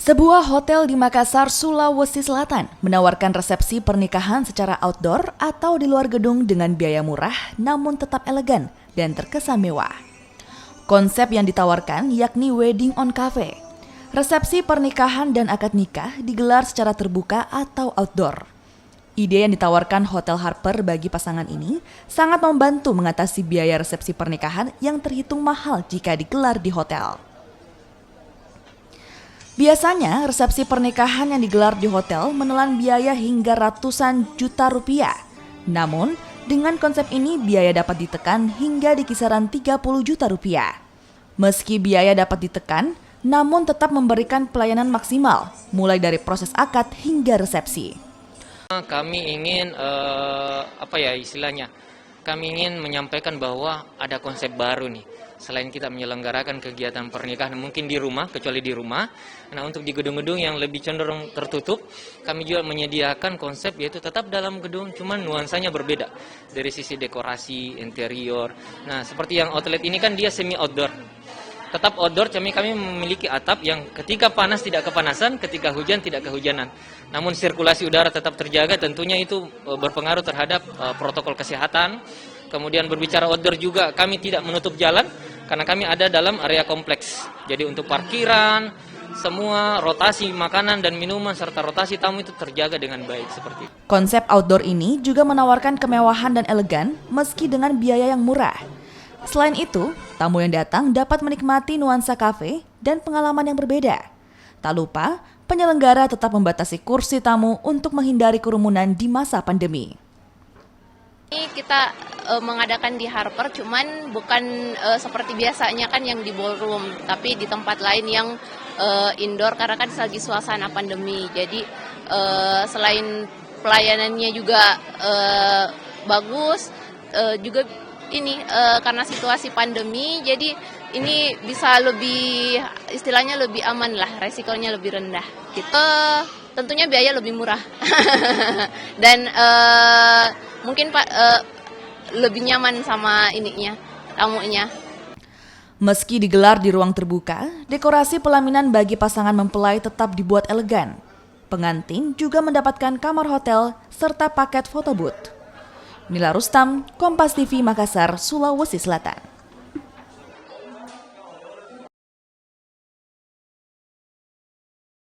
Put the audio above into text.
Sebuah hotel di Makassar, Sulawesi Selatan menawarkan resepsi pernikahan secara outdoor atau di luar gedung dengan biaya murah namun tetap elegan dan terkesan mewah. Konsep yang ditawarkan yakni wedding on cafe. Resepsi pernikahan dan akad nikah digelar secara terbuka atau outdoor. Ide yang ditawarkan Hotel Harper bagi pasangan ini sangat membantu mengatasi biaya resepsi pernikahan yang terhitung mahal jika digelar di hotel. Biasanya, resepsi pernikahan yang digelar di hotel menelan biaya hingga ratusan juta rupiah. Namun, dengan konsep ini biaya dapat ditekan hingga di kisaran 30 juta rupiah. Meski biaya dapat ditekan, namun tetap memberikan pelayanan maksimal, mulai dari proses akad hingga resepsi. Kami ingin, kami ingin menyampaikan bahwa ada konsep baru nih. Selain kita menyelenggarakan kegiatan pernikahan mungkin di rumah, kecuali di rumah. Nah, untuk di gedung-gedung yang lebih cenderung tertutup, kami juga menyediakan konsep yaitu tetap dalam gedung, cuman nuansanya berbeda. Dari sisi dekorasi, interior. Nah, seperti yang outlet ini kan dia semi outdoor. Tetap outdoor, kami memiliki atap yang ketika panas tidak kepanasan, ketika hujan tidak kehujanan. Namun sirkulasi udara tetap terjaga, tentunya itu berpengaruh terhadap protokol kesehatan. Kemudian berbicara outdoor juga, kami tidak menutup jalan karena kami ada dalam area kompleks. Jadi untuk parkiran, semua rotasi makanan dan minuman serta rotasi tamu itu terjaga dengan baik seperti itu. Konsep outdoor ini juga menawarkan kemewahan dan elegan meski dengan biaya yang murah. Selain itu, tamu yang datang dapat menikmati nuansa kafe dan pengalaman yang berbeda. Tak lupa, penyelenggara tetap membatasi kursi tamu untuk menghindari kerumunan di masa pandemi. Kita mengadakan di Harper, cuman bukan seperti biasanya kan yang di ballroom, tapi di tempat lain yang indoor karena kan lagi suasana pandemi. Jadi selain pelayanannya juga bagus, juga ini karena situasi pandemi, jadi ini bisa lebih istilahnya lebih aman lah, resikonya lebih rendah. Kita tentunya biaya lebih murah dan mungkin lebih nyaman sama tamunya. Meski digelar di ruang terbuka, dekorasi pelaminan bagi pasangan mempelai tetap dibuat elegan. Pengantin juga mendapatkan kamar hotel serta paket foto booth. Nila Rustam, Kompas TV Makassar, Sulawesi Selatan.